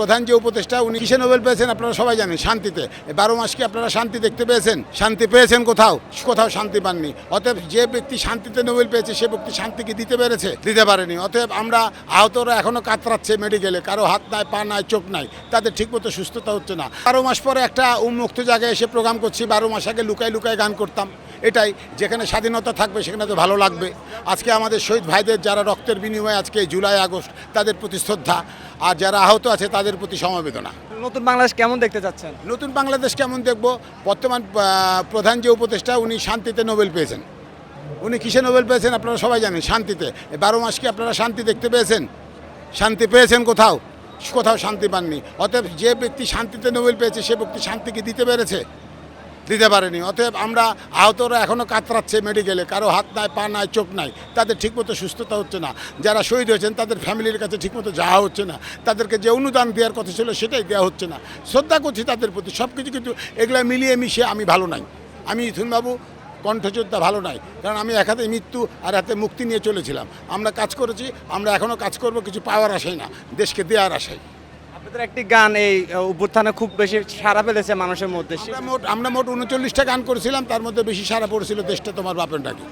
প্রধান যে উপদেষ্টা উনি কিসে নোবেল পেয়েছেন আপনারা সবাই জানেন, শান্তিতে। 12 মাস কি আপনারা শান্তি দেখতে পেয়েছেন? শান্তি পেয়েছেন কোথাও? কোথাও শান্তি পাননি। অতএব যে ব্যক্তি শান্তিতে নোবেল পেয়েছে সে ব্যক্তি শান্তি কি দিতে পেরেছে? দিতে পারেনি। অতএব আমরা আহতরা এখনো কাতরাচ্ছে মেডিকেলে, কারো হাত নাই, পা নাই, চোখ নাই, তাদের ঠিকমতো সুস্থতা হচ্ছে না। 12 মাস পরে একটা উন্মুক্ত জায়গায় এসে প্রোগ্রাম করছি। 12 মাস আগে লুকায় লুকায় গান করতাম। এটাই, যেখানে স্বাধীনতা থাকবে সেখানে তো ভালো লাগবে। আজকে আমাদের শহীদ ভাইদের যারা রক্তের বিনিময়ে আজকে জুলাই আগস্ট, তাদের প্রতি শ্রদ্ধা, আর যারা আহত আছে তাদের প্রতি সমবেদনা। নতুন বাংলাদেশ কেমন দেখতে চাচ্ছেন? নতুন বাংলাদেশ কেমন দেখব? বর্তমান প্রধান যে উপদেষ্টা উনি শান্তিতে নোবেল পেয়েছেন। উনি কিসে নোবেল পেয়েছেন আপনারা সবাই জানেন, শান্তিতে। 12 মাস কি আপনারা শান্তি দেখতে পেয়েছেন? শান্তি পেয়েছেন কোথাও? কোথাও শান্তি পাননি। অতএব যে ব্যক্তি শান্তিতে নোবেল পেয়েছে সে ব্যক্তি শান্তি কি দিতে পেরেছে? দিতে পারেনি। অতএব আমরা আহতরা এখনও কাতরাচ্ছে মেডিকেলে, কারো হাত নাই, পা নাই, চোখ নাই, তাদের ঠিকমতো সুস্থতা হচ্ছে না। যারা শহীদ হয়েছেন তাদের ফ্যামিলির কাছে ঠিকমতো যাওয়া হচ্ছে না। তাদেরকে যে অনুদান দেওয়ার কথা ছিল সেটাই দেওয়া হচ্ছে না। শ্রদ্ধা করছি তাদের প্রতি সব কিছু, কিন্তু এগুলো মিলিয়ে মিশিয়ে আমি ভালো নাই। আমি মিথুনবাবু কণ্ঠযোদ্ধা ভালো নাই, কারণ আমি এক হাতে মৃত্যু আর হাতে মুক্তি নিয়ে চলেছিলাম। আমরা কাজ করেছি, আমরা এখনও কাজ করব কিছু পাওয়ার আশাই না, দেশকে দেওয়ার আশাই। আপনাদের একটি গান এই অভ্যুত্থানে খুব বেশি সাড়া ফেলেছে মানুষের মধ্যে। আমরা মোট 39টা গান করেছিলাম, তার মধ্যে বেশি সারা পড়েছিল দেশটা তোমার বাপের ডাকে।